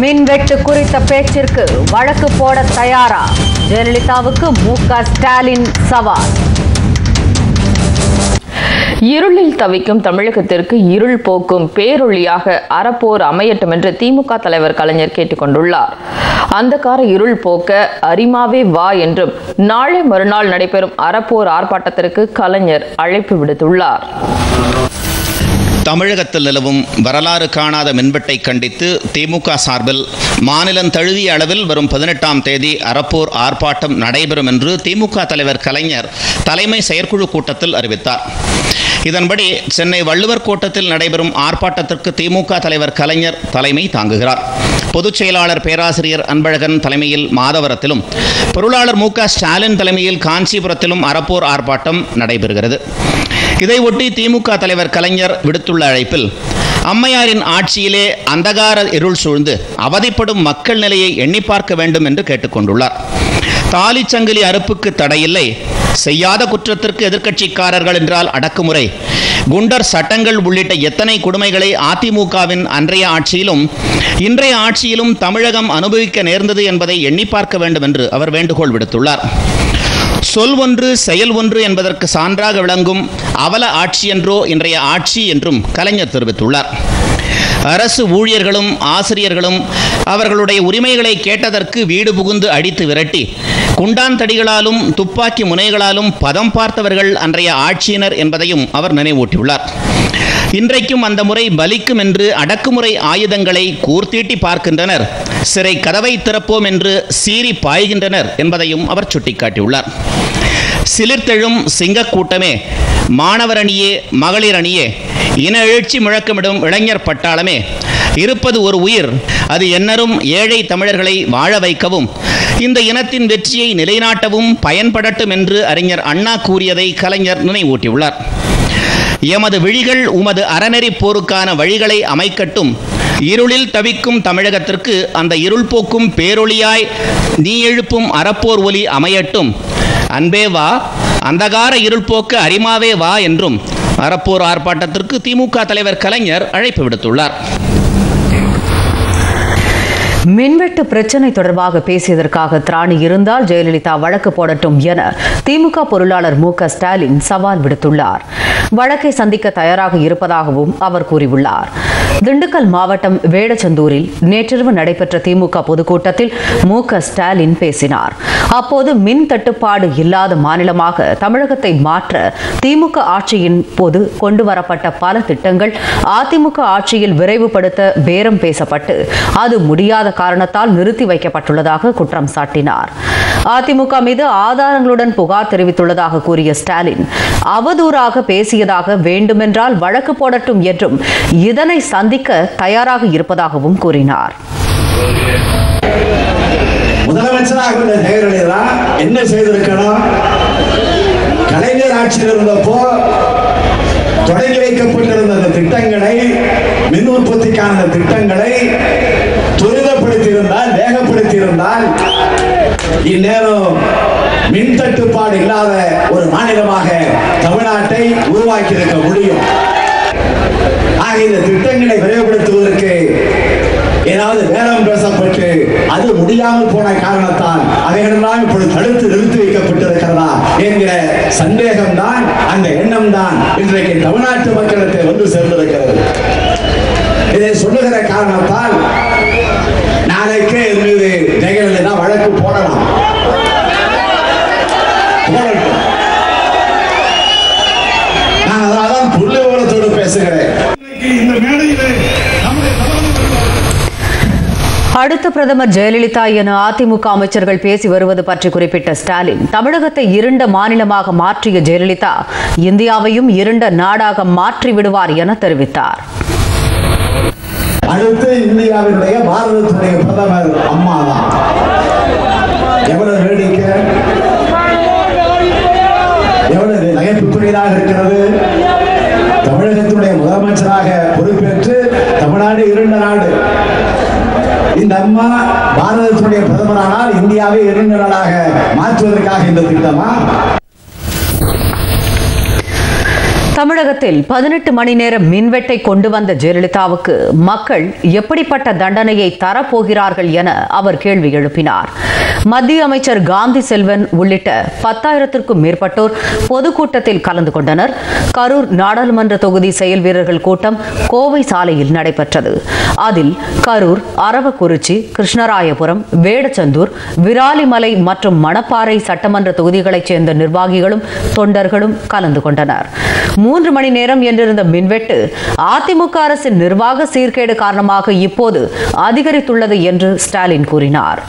மின்வெட்டு குறித்த பேச்சிற்கு வழக்கு போட தயாரா? ஜெயலலிதாவுக்கு மு.க. ஸ்டாலின் சவால். இருளில் தவிக்கும் தமிழகத்திற்கு இருள் போக்கும் பேரொளியாக அறப்போர் அமையட்டும் என்று திமுக தலைவர் கலைஞர் கேட்டுக் கொண்டுள்ளார். அந்தகார இருள் போக்க அரிமாவே வா என்றும் நாளை மறுநாள் நடைபெறும் அறப்போர் ஆர்ப்பாட்டத்திற்கு கலைஞர் அழைப்பு விடுத்துள்ளார். தமிழகத்தில் நிலவும் வரலாறு காணாத மின்வெட்டை கண்டித்து திமுக சார்பில் மாநிலம் தழுவிய அளவில் வரும் 18ஆம் தேதி அறப்போர் ஆர்ப்பாட்டம் நடைபெறும் என்று திமுக தலைவர் கலைஞர் தலைமை செயற்குழு கூட்டத்தில் அறிவித்தார். இதன்படி சென்னை வள்ளுவர் கோட்டத்தில் நடைபெறும் ஆர்ப்பாட்டத்திற்கு திமுக தலைவர் கலைஞர் தலைமை தாங்குகிறார். பொதுச் செயலாளர் பேராசிரியர் அன்பழகன் தலைமையில் மாதவரத்திலும், பொருளாளர் மு.க. ஸ்டாலின் தலைமையில் காஞ்சிபுரத்திலும் அறப்போர் ஆர்ப்பாட்டம் நடைபெறுகிறது. இதையொட்டி திமுக தலைவர் கலைஞர் விடுத்துள்ள அழைப்பில், அம்மையாரின் ஆட்சியிலே அந்தகார இருள் சூழ்ந்து அவதிப்படும் மக்கள் நிலையை எண்ணி பார்க்க வேண்டும் என்று கேட்டுக்கொண்டுள்ளார். தாலிச்சங்கிலி அறுப்புக்கு தடையில்லை, செய்யாத குற்றத்திற்கு எதிர்க்கட்சிக்காரர்கள் என்றால் அடக்குமுறை, குண்டர் சட்டங்கள் உள்ளிட்ட எத்தனை கொடுமைகளை அதிமுகவின் அன்றைய ஆட்சியிலும் இன்றைய ஆட்சியிலும் தமிழகம் அனுபவிக்க நேர்ந்தது என்பதை எண்ணி பார்க்க வேண்டும் என்று அவர் வேண்டுகோள் விடுத்துள்ளார். சொல் ஒன்று செயல் ஒன்று என்பதற்கு சான்றாக விளங்கும் அவல ஆட்சி என்றோ இன்றைய ஆட்சி என்றும் கலைஞர் தெரிவித்துள்ளார். அரசு ஊழியர்களும் ஆசிரியர்களும் அவர்களுடைய உரிமைகளை கேட்டதற்கு வீடு புகுந்து அடித்து விரட்டி குண்டான் தடிகளாலும் துப்பாக்கி முனைகளாலும் பதம் பார்த்தவர்கள் அன்றைய ஆட்சியினர் என்பதையும் அவர் நினைவூட்டியுள்ளார். இன்றைக்கும் அந்த முறை பலிக்கும் என்று அடக்குமுறை ஆயுதங்களை கூர்த்தீட்டி பார்க்கின்றனர், சிறை கதவை திறப்போம் என்று சீறி பாய்கின்றனர் என்பதையும் அவர் சுட்டிக்காட்டியுள்ளார். சிலிர்த்தெழும் சிங்கக்கூட்டமே, மாணவர் அணியே, மகளிர் அணியே, இன எழுச்சி முழக்கமிடும் இளைஞர் பட்டாளமே, இருப்பது ஒரு உயிர், அது எண்ணரும் ஏழை தமிழர்களை வாழ வைக்கவும் இந்த இனத்தின் வெற்றியை நிலைநாட்டவும் பயன்படட்டும் என்று அறிஞர் அண்ணா கூறியதை கலைஞர் நினைவூட்டியுள்ளார். எமது விழிகள் உமது அறநெறி போருக்கான வழிகளை அமைக்கட்டும், இருளில் தவிக்கும் தமிழகத்திற்கு அந்த இருள் போக்கும் பேரொளியாய் நீ எழுப்பும் அறப்போர் ஒலி அமையட்டும், அன்பே வா, அந்தகார இருள் போக்க அரிமாவே வா என்றும் அறப்போர் ஆர்ப்பாட்டத்திற்கு திமுக தலைவர் கலைஞர் அழைப்பு விடுத்துள்ளார். மின்வெட்டு பிரச்சினை தொடர்பாக பேசியதற்காக திராணி இருந்தால் ஜெயலலிதா வழக்கு போடட்டும் என திமுக பொருளாளர் மு.க. ஸ்டாலின் சவால் விடுத்துள்ளார். வழக்கை சந்திக்க தயாராக இருப்பதாகவும் அவர் கூறியுள்ளார். திண்டுக்கல் மாவட்டம் வேடச்சந்தூரில் நேற்றிரவு நடைபெற்ற திமுக பொதுக்கூட்டத்தில் மு.க. ஸ்டாலின் பேசினார். அப்போது மின் தட்டுப்பாடு இல்லாத மாநிலமாக தமிழகத்தை மாற்ற திமுக ஆட்சியின் போது கொண்டுவரப்பட்ட பல திட்டங்கள் அதிமுக ஆட்சியில் விரைவுபடுத்த பேரம் பேசப்பட்டு அது முடியாத காரணத்தால் நிறுத்தி வைக்கப்பட்டுள்ளதாக குற்றம் சாட்டினார். அதிமுக மீது ஆதாரங்களுடன் புகார் தெரிவித்துள்ளதாக கூறிய ஸ்டாலின், அவதூறாக பேசியதாக வேண்டுமென்றால் வழக்கு போடட்டும் என்றும் இதனை சந்திக்க தயாராக இருப்பதாகவும் கூறினார். முதலமைச்சராக இருந்த ஜெயலலிதா என்ன செய்திருக்கணும்? கலைஞர் ஆட்சியில் இருந்தப்போ தொடங்கி வைக்கப்பட்டிருந்த அந்த திட்டங்களை, மின் உற்பத்திக்கான திட்டங்களை துரிதப்படுத்தியிருந்தால், வேகப்படுத்தியிருந்தால் இந்நேரம் மின் தட்டுப்பாடு இல்லாத ஒரு மாநிலமாக தமிழ்நாட்டை உருவாக்கி இருக்க முடியும். ஆக இந்த திட்டங்களை விரைவுபடுத்துவதற்கு ஏதாவது வேலம் பேசப்பட்டு அது முடியாமல் போன காரணத்தால் அவைகளெல்லாம் இப்பொழுது தடுத்து நிறுத்தி வைக்கப்பட்டிருக்கிறதா என்கிற சந்தேகம்தான், அந்த எண்ணம் தான் இன்றைக்கு தமிழ்நாட்டு மக்களிடத்தை வந்து சேர்ந்திருக்கிறது. இதை சொல்லுகிற காரணத்தால் நாளைக்கு என் மீது ஜெயலலிதா வழக்கு போடலாம். நான் அதனால்தான் புள்ளி விவரத்தோடு பேசுகிறேன். அடுத்த பிரதமர் ஜெயலலிதா என அதிமுக அமைச்சர்கள் பேசி வருவது பற்றி குறிப்பிட்ட ஸ்டாலின், தமிழகத்தை இருண்ட மாநிலமாக மாற்றிய ஜெயலலிதா இந்தியாவையும் இருண்ட நாடாக மாற்றி விடுவார் என தெரிவித்தார். அடுத்து இந்தியாவினுடைய பாரதத்துடைய பிரதமர் அம்மா தான். எவ்வளவு வேடிக்கை, எவ்வளவு நகைப்புக்குரியதாக இருக்கிறது. தமிழகத்தினுடைய முதலமைச்சராக பொறுப்பேற்று தமிழ்நாடு இருண்ட நாடு, இந்த அம்மா பாரதத்துடைய பிரதமரானால் இந்தியாவை இருண்ட நாடாக மாற்றுவதற்காக இந்த திட்டமா? தமிழகத்தில் 18 மணி நேர மின்வெட்டை கொண்டு வந்த ஜெயலலிதாவுக்கு மக்கள் எப்படிப்பட்ட தண்டனையை தரப்போகிறார்கள் என அவர் கேள்வி எழுப்பினார். மத்திய அமைச்சர் காந்தி செல்வன் உள்ளிட்ட 10,000க்கும் மேற்பட்டோர் பொதுக்கூட்டத்தில் கலந்து கொண்டனர். கரூர் நாடாளுமன்ற தொகுதி செயல் வீரர்கள் கூட்டம் கோவை சாலையில் நடைபெற்றது. அதில் கரூர், அரவக்குறிச்சி, கிருஷ்ணராயபுரம், வேடச்சந்தூர், விராலிமலை மற்றும் மணப்பாறை சட்டமன்ற தொகுதிகளைச் சேர்ந்த நிர்வாகிகளும் தொண்டர்களும் கலந்து கொண்டனர். 3 மணி நேரம் என்றிருந்த மின்வெட்டு அதிமுக அரசின் நிர்வாக சீர்கேடு காரணமாக இப்போது அதிகரித்துள்ளது என்று ஸ்டாலின் கூறினார்.